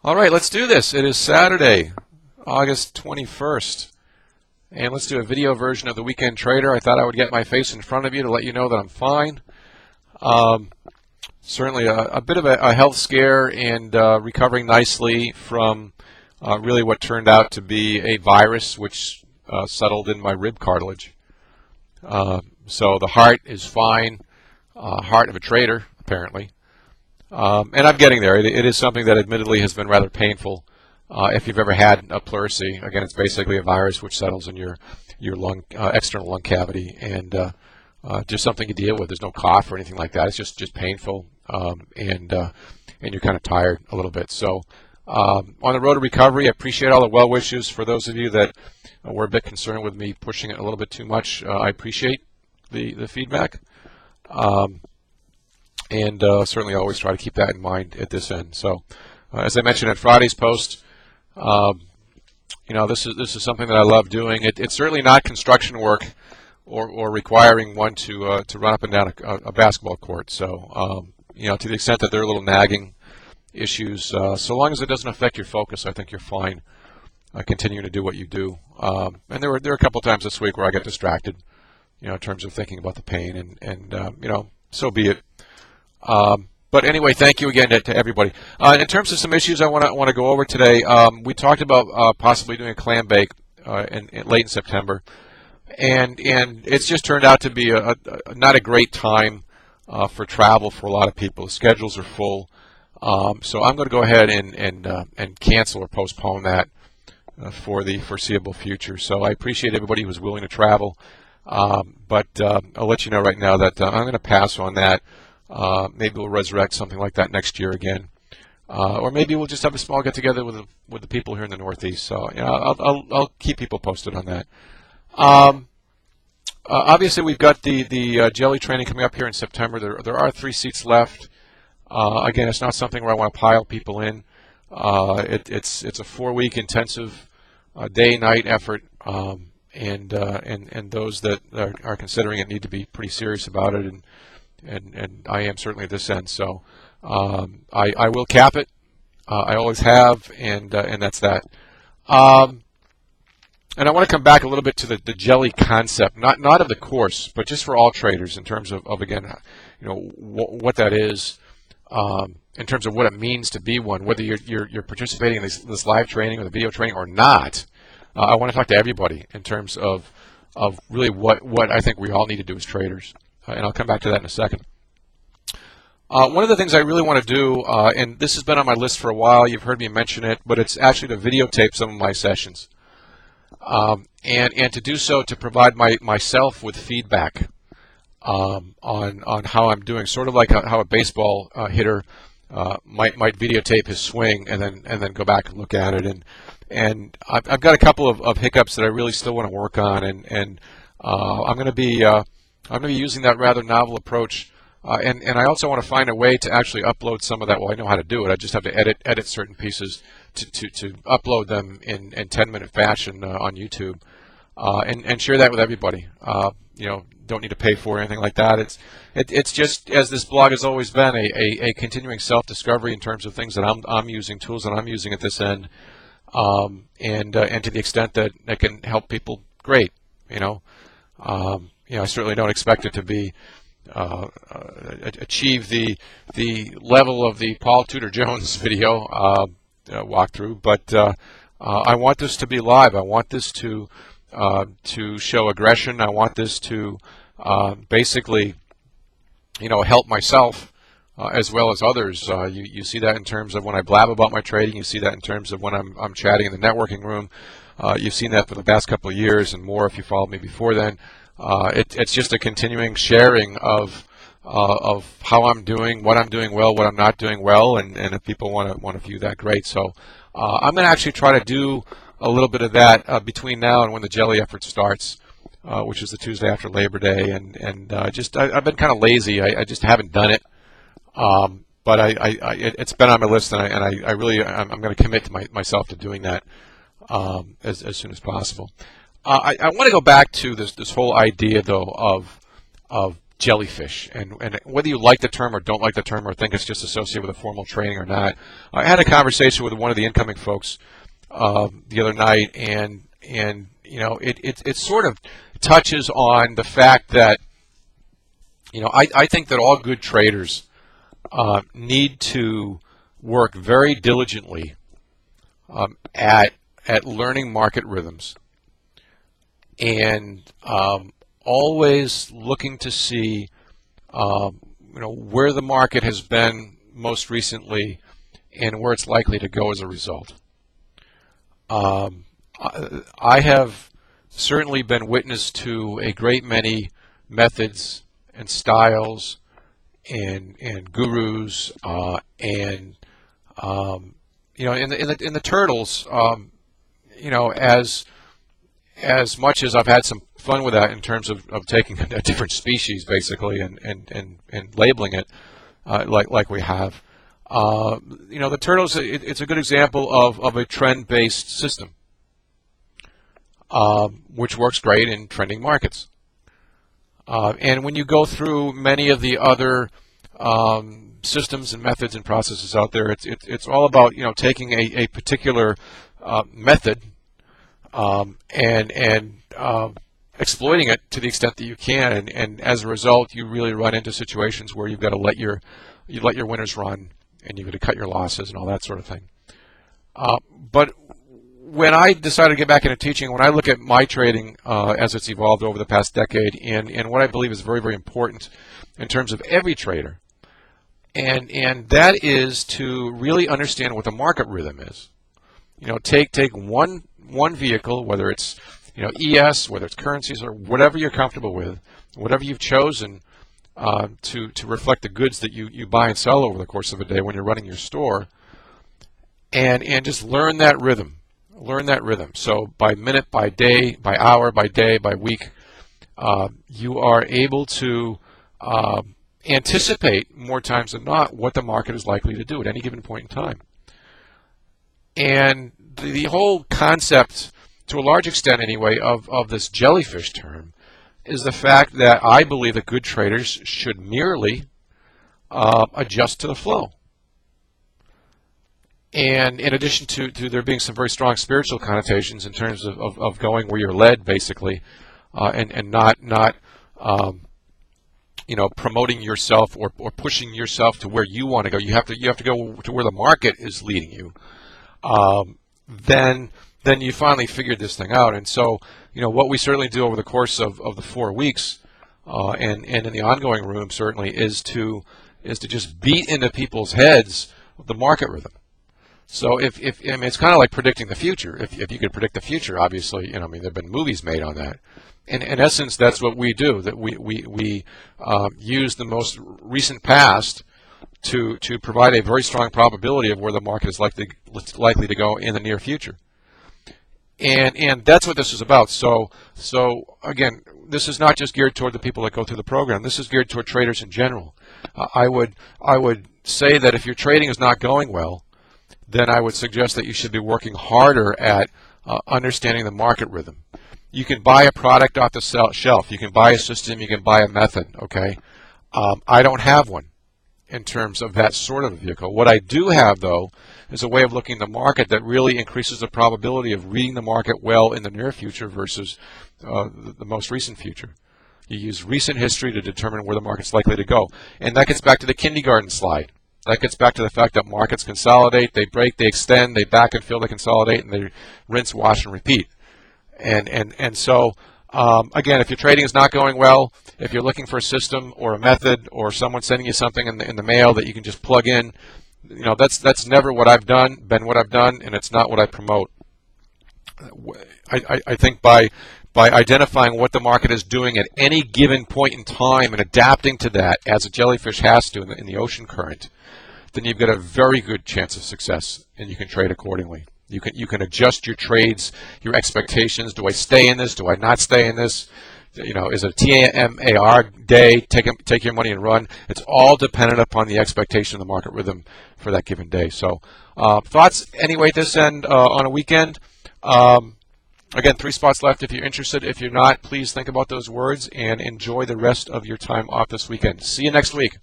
All right, let's do this. It is Saturday, August 21st, and let's do a video version of the Weekend Trader. I thought I would get my face in front of you to let you know that I'm fine. Certainly a bit of a health scare and recovering nicely from really what turned out to be a virus which settled in my rib cartilage. So the heart is fine, heart of a trader, apparently. And I'm getting there. It is something that admittedly has been rather painful. If you've ever had a pleurisy, again, it's basically a virus which settles in your lung, external lung cavity, and just something you deal with. There's no cough or anything like that. It's just painful, and you're kind of tired a little bit. So on the road to recovery, I appreciate all the well wishes. For those of you that were a bit concerned with me pushing it a little bit too much, I appreciate the feedback. And certainly always try to keep that in mind at this end. So, as I mentioned at Friday's post, this is something that I love doing. It's certainly not construction work or requiring one to run up and down a basketball court. So, to the extent that there are little nagging issues, so long as it doesn't affect your focus, I think you're fine continuing to do what you do. And there are a couple of times this week where I get distracted, in terms of thinking about the pain, and so be it. But anyway, thank you again to everybody. In terms of some issues I want to go over today, we talked about possibly doing a clam bake late in September, and it's just turned out to be not a great time for travel for a lot of people. The schedules are full, so I'm going to go ahead and cancel or postpone that for the foreseeable future. So I appreciate everybody who was willing to travel, but I'll let you know right now that I'm going to pass on that. Maybe we'll resurrect something like that next year again, or maybe we'll just have a small get-together with the people here in the Northeast. So I'll keep people posted on that. Obviously, we've got the jelly training coming up here in September. There are 3 seats left. Again, it's not something where I want to pile people in. It's a 4-week intensive day-night effort, and those that are considering it need to be pretty serious about it. And I am certainly at this end, so I will cap it. I always have, and that's that. And I want to come back a little bit to the jelly concept, not of the course, but just for all traders in terms of again, what that is, in terms of what it means to be one, whether you're participating in this live training or the video training or not. I want to talk to everybody in terms of really what I think we all need to do as traders. And I'll come back to that in a second. One of the things I really want to do, and this has been on my list for a while, you've heard me mention it, but it's actually to videotape some of my sessions. And to do so to provide myself with feedback on how I'm doing, sort of like how a baseball hitter might videotape his swing and then go back and look at it. And I've got a couple of hiccups that I really still want to work on, and I'm going to be using that rather novel approach, and I also want to find a way to actually upload some of that. Well, I know how to do it. I just have to edit certain pieces to upload them in 10-minute fashion on YouTube, and share that with everybody. Don't need to pay for anything like that. It's just, as this blog has always been, a continuing self-discovery in terms of things that I'm using, tools that I'm using at this end, and to the extent that it can help people, great. I certainly don't expect it to be achieve the level of the Paul Tudor Jones video walkthrough, but I want this to be live. I want this to show aggression. I want this to basically, help myself as well as others. You see that in terms of when I blab about my trading. You see that in terms of when I'm chatting in the networking room. You've seen that for the past couple of years and more if you followed me before then. It's just a continuing sharing of how I'm doing, what I'm doing well, what I'm not doing well, and if people want to view that, great. So I'm going to actually try to do a little bit of that between now and when the jelly effort starts, which is the Tuesday after Labor Day, and I've been kind of lazy. I just haven't done it, but it's been on my list, and I'm going to commit to myself to doing that as soon as possible. I want to go back to this whole idea, though, of jellyfish, and whether you like the term or don't like the term or think it's just associated with a formal training or not. I had a conversation with one of the incoming folks the other night, and it sort of touches on the fact that I think that all good traders need to work very diligently at learning market rhythms, and always looking to see where the market has been most recently and where it's likely to go as a result. I have certainly been witness to a great many methods and styles and gurus and in the turtles, as much as I've had some fun with that in terms of taking a different species basically and labeling it like we have. The turtles, it's a good example of a trend-based system, which works great in trending markets. And when you go through many of the other systems and methods and processes out there, it's all about taking a particular method and exploiting it to the extent that you can, and as a result, you really run into situations where you've got to let your winners run, and you've got to cut your losses and all that sort of thing. But when I decided to get back into teaching, when I look at my trading as it's evolved over the past decade, and what I believe is very, very important in terms of every trader, and that is to really understand what the market rhythm is. Take one vehicle, whether it's ES, whether it's currencies or whatever you're comfortable with, whatever you've chosen to reflect the goods that you buy and sell over the course of a day when you're running your store, and just learn that rhythm. Learn that rhythm. So by minute, by day, by hour, by day, by week, you are able to anticipate more times than not what the market is likely to do at any given point in time. And the whole concept, to a large extent anyway, of this jellyfish term is the fact that I believe that good traders should merely adjust to the flow. And in addition to there being some very strong spiritual connotations in terms of going where you're led, basically, and not promoting yourself or pushing yourself to where you want to go. You have to go to where the market is leading you. Then you finally figured this thing out. And so, what we certainly do over the course of the 4 weeks, and in the ongoing room certainly, is to just beat into people's heads the market rhythm. So if it's kind of like predicting the future. If you could predict the future, obviously, there've been movies made on that. In essence, that's what we do. That we use the most recent past to provide a very strong probability of where the market is likely to go in the near future. And that's what this is about. So again, this is not just geared toward the people that go through the program. This is geared toward traders in general. I would say that if your trading is not going well, then I would suggest that you should be working harder at understanding the market rhythm. You can buy a product off the shelf. You can buy a system. You can buy a method. Okay, I don't have one in terms of that sort of a vehicle. What I do have, though, is a way of looking at the market that really increases the probability of reading the market well in the near future versus the most recent future. You use recent history to determine where the market's likely to go. And that gets back to the kindergarten slide. That gets back to the fact that markets consolidate, they break, they extend, they back and fill, they consolidate, and they rinse, wash, and repeat. And so, again, if your trading is not going well, if you're looking for a system or a method or someone sending you something in the mail that you can just plug in, that's never what I've done, and it's not what I promote. I think by identifying what the market is doing at any given point in time and adapting to that, as a jellyfish has to in the ocean current, then you've got a very good chance of success, and you can trade accordingly. You can adjust your trades, your expectations. Do I stay in this? Do I not stay in this? Is it a TMAR day? Take your money and run. It's all dependent upon the expectation of the market rhythm for that given day. So thoughts anyway at this end on a weekend. Again, 3 spots left if you're interested. If you're not, please think about those words and enjoy the rest of your time off this weekend. See you next week.